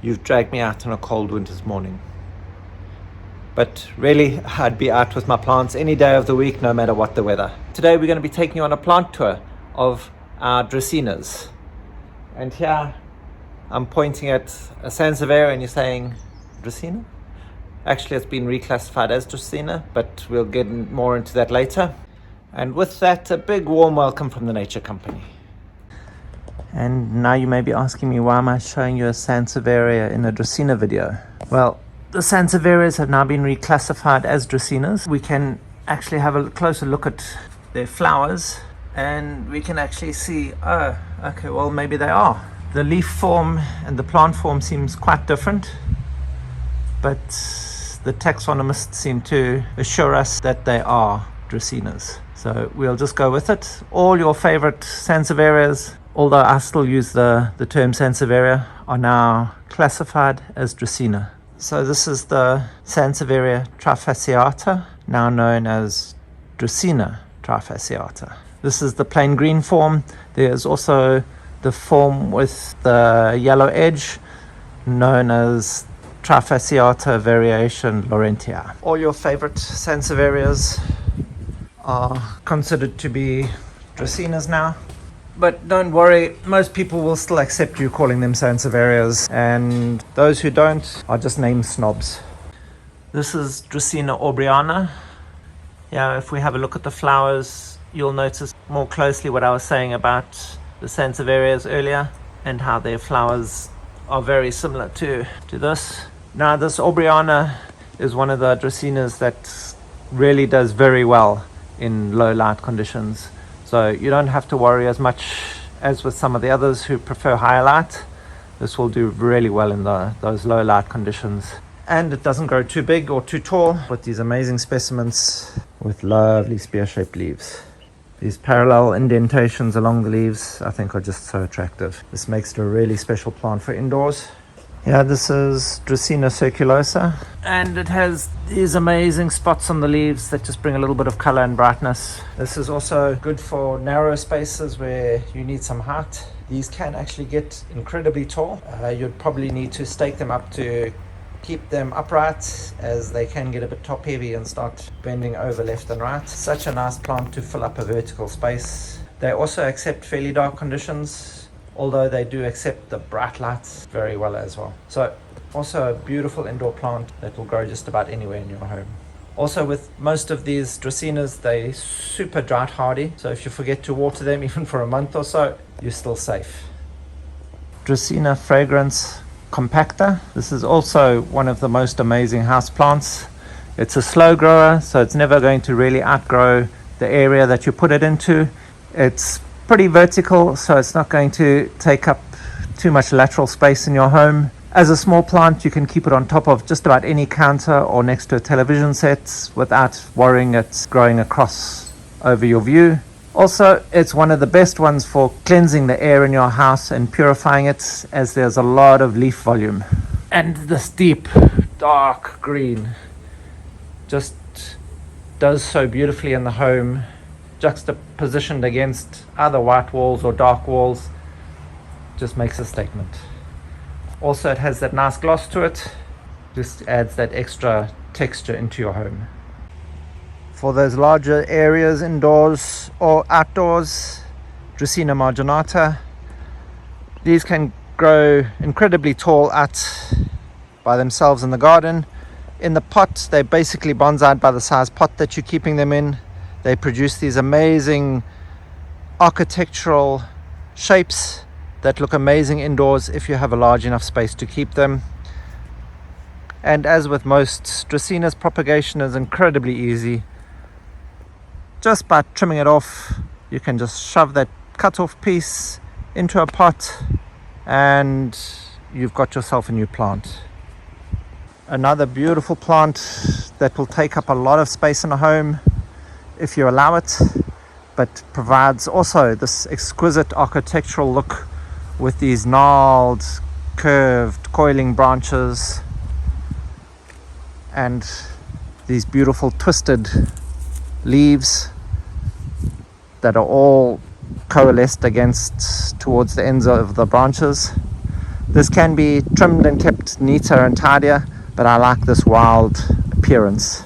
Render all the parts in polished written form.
you've dragged me out on a cold winter's morning. But really, I'd be out with my plants any day of the week, no matter what the weather. Today we're going to be taking you on a plant tour of our dracenas. And here I'm pointing at a Sansevieria and you're saying, Dracena? Actually, it's been reclassified as Dracaena, but we'll get more into that later. And with that, a big warm welcome from the Nature Company. And now you may be asking me, why am I showing you a Sansevieria in a Dracaena video? Well, the Sansevierias have now been reclassified as Dracenas. We can actually have a closer look at their flowers and we can actually see, oh, okay, well maybe they are. The leaf form and the plant form seems quite different, but the taxonomists seem to assure us that they are Dracenas. So we'll just go with it. All your favorite Sansevierias, although I still use the term Sansevieria, are now classified as Dracaena. So this is the Sansevieria trifasciata, now known as Dracaena trifasciata. This is the plain green form. There's also the form with the yellow edge, known as Trifasciata variation Laurentia. All your favorite Sansevierias are considered to be Dracenas now. But don't worry, most people will still accept you calling them Sansevierias, and those who don't are just name snobs. This is Dracaena aubriana. Yeah, if we have a look at the flowers, you'll notice more closely what I was saying about the Sansevierias earlier and how their flowers are very similar to this. Now, this aubriana is one of the Dracenas that really does very well in low light conditions. So you don't have to worry as much as with some of the others who prefer higher light. This will do really well in those low light conditions. And it doesn't grow too big or too tall, with these amazing specimens with lovely spear-shaped leaves. These parallel indentations along the leaves, I think, are just so attractive. This makes it a really special plant for indoors. Yeah, this is Dracaena circulosa, and it has these amazing spots on the leaves that just bring a little bit of color and brightness. This is also good for narrow spaces where you need some height. These can actually get incredibly tall. You'd probably need to stake them up to keep them upright, as they can get a bit top heavy and start bending over left and right. Such a nice plant to fill up a vertical space. They also accept fairly dark conditions, although they do accept the bright lights very well as well. So also a beautiful indoor plant that will grow just about anywhere in your home. Also, with most of these Dracenas, they super drought hardy, so if you forget to water them even for a month or so, you're still safe. Dracaena fragrans compacta. This is also one of the most amazing house plants. It's a slow grower, so it's never going to really outgrow the area that you put it into. It's pretty vertical, so it's not going to take up too much lateral space in your home. As a small plant, you can keep it on top of just about any counter or next to a television set without worrying it's growing across over your view. Also, it's one of the best ones for cleansing the air in your house and purifying it, as there's a lot of leaf volume. And this deep, dark green just does so beautifully in the home, juxtapositioned against either white walls or dark walls, just makes a statement. Also, it has that nice gloss to it, just adds that extra texture into your home. For those larger areas indoors or outdoors, Dracaena marginata. These can grow incredibly tall out by themselves in the garden. In the pot, they're basically bonsaied by the size pot that you're keeping them in. They produce these amazing architectural shapes that look amazing indoors if you have a large enough space to keep them. And as with most Dracenas, propagation is incredibly easy. Just by trimming it off, you can just shove that cut off piece into a pot and you've got yourself a new plant. Another beautiful plant that will take up a lot of space in a home if you allow it, but provides also this exquisite architectural look with these gnarled, curved, coiling branches and these beautiful twisted leaves that are all coalesced towards the ends of the branches. This can be trimmed and kept neater and tidier, but I like this wild appearance.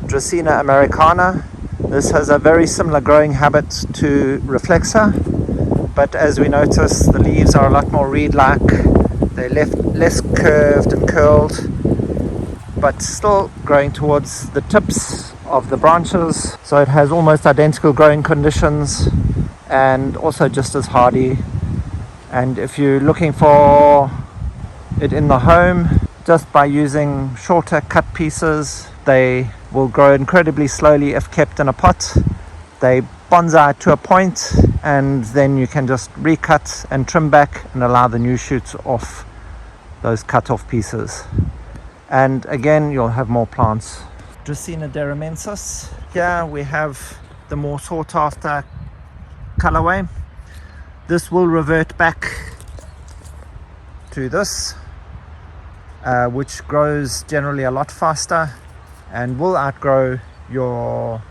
Dracaena americana. This has a very similar growing habit to Reflexa, but as we notice, the leaves are a lot more reed-like. They're less curved and curled, but still growing towards the tips of the branches, so it has almost identical growing conditions and also just as hardy. And if you're looking for it in the home, just by using shorter cut pieces, they will grow incredibly slowly if kept in a pot. They bonsai to a point, and then you can just recut and trim back and allow the new shoots off those cut off pieces. And again, you'll have more plants. Dracaena deramensis. Here we have the more sought after colorway. This will revert back to this, which grows generally a lot faster and will outgrow your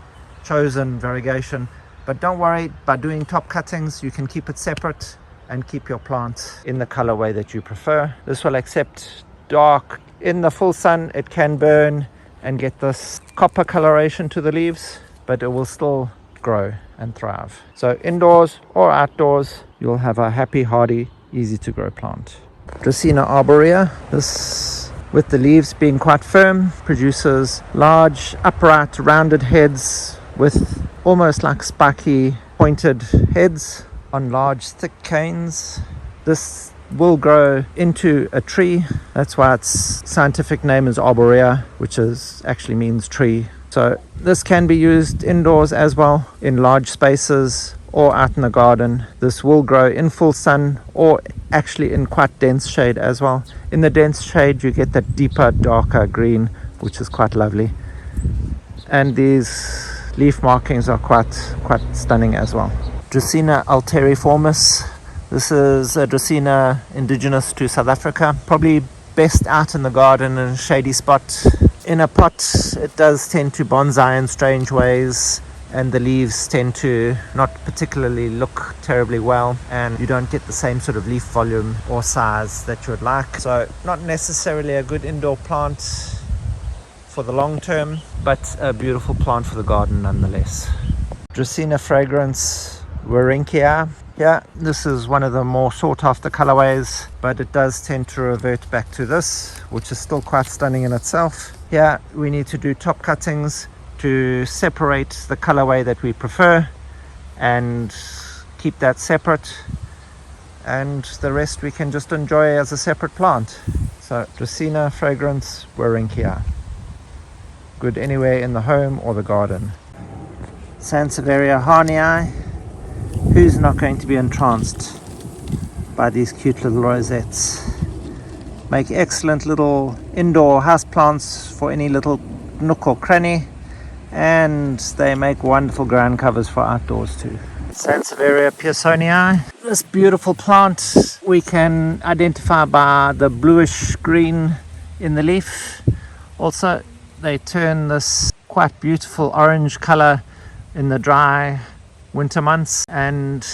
chosen variegation. But don't worry, by doing top cuttings you can keep it separate and keep your plant in the colorway that you prefer. This will accept dark. In the full sun it can burn and get this copper coloration to the leaves, but it will still grow and thrive. So indoors or outdoors, you'll have a happy, hardy, easy to grow plant. Dracaena arborea. This, with the leaves being quite firm, produces large, upright, rounded heads with almost like spiky, pointed heads on large, thick canes. This will grow into a tree. That's why its scientific name is arborea, which actually means tree. So this can be used indoors as well, in large spaces or out in the garden. This will grow in full sun or actually in quite dense shade as well. In the dense shade you get that deeper, darker green, which is quite lovely. And these leaf markings are quite stunning as well. Dracaena alteriformis. This is a Dracaena indigenous to South Africa, probably best out in the garden in a shady spot. In a pot it does tend to bonsai in strange ways, and the leaves tend to not particularly look terribly well, and you don't get the same sort of leaf volume or size that you would like. So not necessarily a good indoor plant for the long term, but a beautiful plant for the garden nonetheless. Dracaena fragrans Warrenkia. Yeah, this is one of the more sought after colorways, but it does tend to revert back to this, which is still quite stunning in itself. Here we need to do top cuttings to separate the colorway that we prefer and keep that separate, and the rest we can just enjoy as a separate plant. So Dracaena fragrans Warrenkia, good anywhere in the home or the garden. Sansevieria harnii. Who's not going to be entranced by these cute little rosettes? Make excellent little indoor house plants for any little nook or cranny, and they make wonderful ground covers for outdoors too. Sansevieria pearsonii. This beautiful plant we can identify by the bluish green in the leaf. Also, they turn this quite beautiful orange color in the dry winter months, and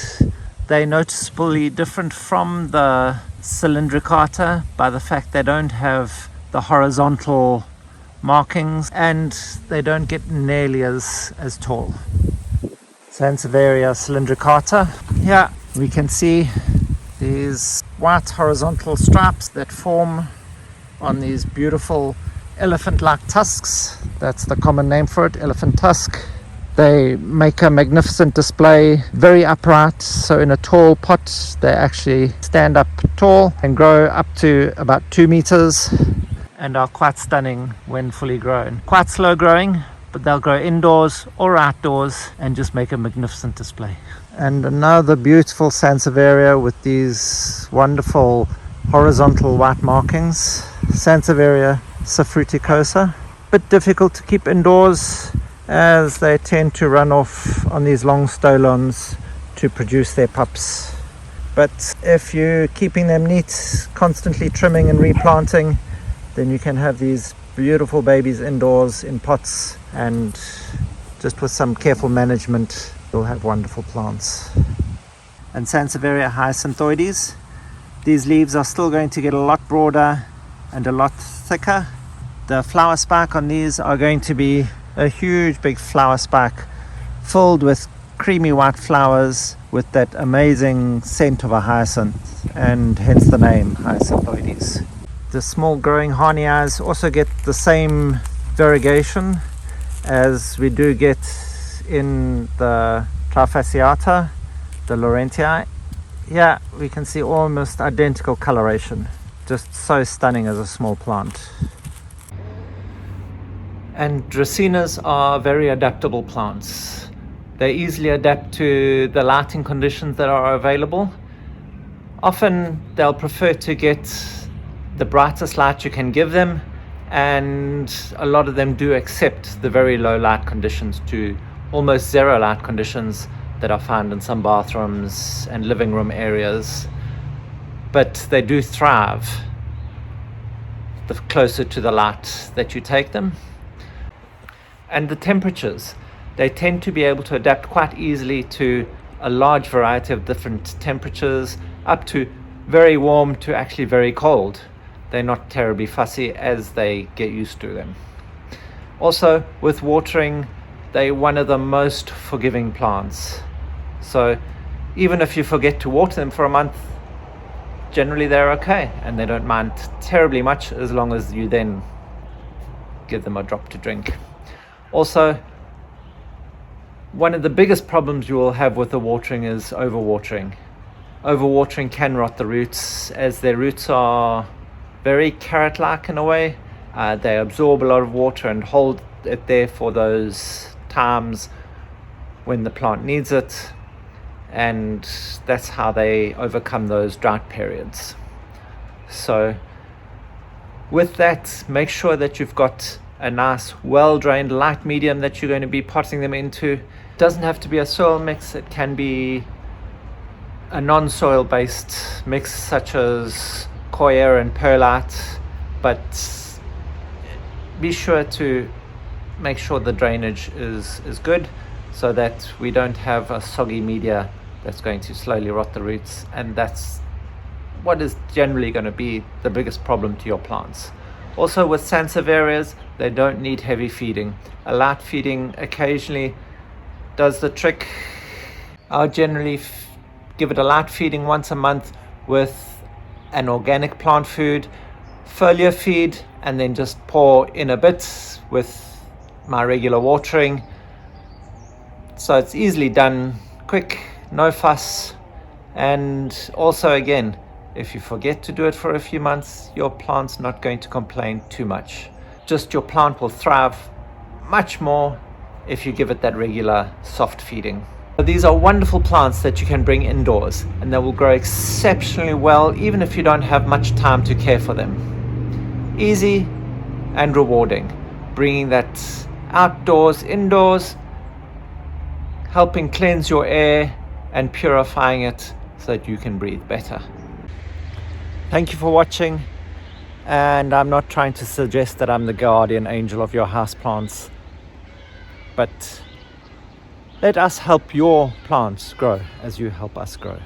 they're noticeably different from the cylindricata by the fact they don't have the horizontal markings, and they don't get nearly as tall. Sansevieria cylindricata. Here we can see these white horizontal stripes that form on these beautiful elephant-like tusks. That's the common name for it, elephant tusk. They make a magnificent display, very upright, so in a tall pot they actually stand up tall and grow up to about 2 meters and are quite stunning when fully grown. Quite slow growing, but they'll grow indoors or outdoors and just make a magnificent display. And another beautiful Sansevieria with these wonderful horizontal white markings, Sansevieria safruticosa. Bit difficult to keep indoors as they tend to run off on these long stolons to produce their pups. But if you're keeping them neat, constantly trimming and replanting, then you can have these beautiful babies indoors in pots, and just with some careful management you'll have wonderful plants. And Sansevieria hyacinthoides. These leaves are still going to get a lot broader and a lot thicker. The flower spike on these are going to be a huge big flower spike filled with creamy white flowers with that amazing scent of a hyacinth, and hence the name Hyacinthoides. The small growing harnias also get the same variegation as we do get in the Trifasciata, the Laurentii. Here we can see almost identical coloration, just so stunning as a small plant. And dracenas are very adaptable plants. They easily adapt to the lighting conditions that are available. Often they'll prefer to get the brightest light you can give them, and a lot of them do accept the very low light conditions to almost zero light conditions that are found in some bathrooms and living room areas. But they do thrive the closer to the light that you take them. And the temperatures, they tend to be able to adapt quite easily to a large variety of different temperatures, up to very warm to actually very cold. They're not terribly fussy as they get used to them. Also, with watering, they're one of the most forgiving plants. So even if you forget to water them for a month, generally they're okay and they don't mind terribly much, as long as you then give them a drop to drink. Also, one of the biggest problems you will have with the watering is overwatering. Overwatering can rot the roots, as their roots are very carrot-like in a way. They absorb a lot of water and hold it there for those times when the plant needs it, and that's how they overcome those drought periods. So with that, make sure that you've got a nice well-drained light medium that you're going to be potting them into. It doesn't have to be a soil mix, it can be a non-soil based mix such as coir and perlite, but be sure to make sure the drainage is good, so that we don't have a soggy media that's going to slowly rot the roots, and that's what is generally going to be the biggest problem to your plants. Also with Sansevierias, they don't need heavy feeding. A light feeding occasionally does the trick. I'll generally give it a light feeding once a month with an organic plant food, foliar feed, and then just pour in a bit with my regular watering. So it's easily done, quick, no fuss. And also, again, if you forget to do it for a few months, your plant's not going to complain too much. Just your plant will thrive much more if you give it that regular soft feeding. These are wonderful plants that you can bring indoors, and they will grow exceptionally well even if you don't have much time to care for them. Easy and rewarding, bringing that outdoors, indoors, helping cleanse your air and purifying it so that you can breathe better. Thank you for watching, and I'm not trying to suggest that I'm the guardian angel of your houseplants, but let us help your plants grow as you help us grow.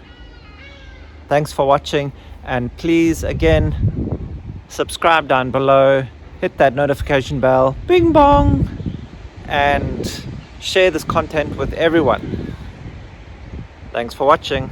Thanks for watching, and please again subscribe down below, hit that notification bell, bing bong, and share this content with everyone. Thanks for watching.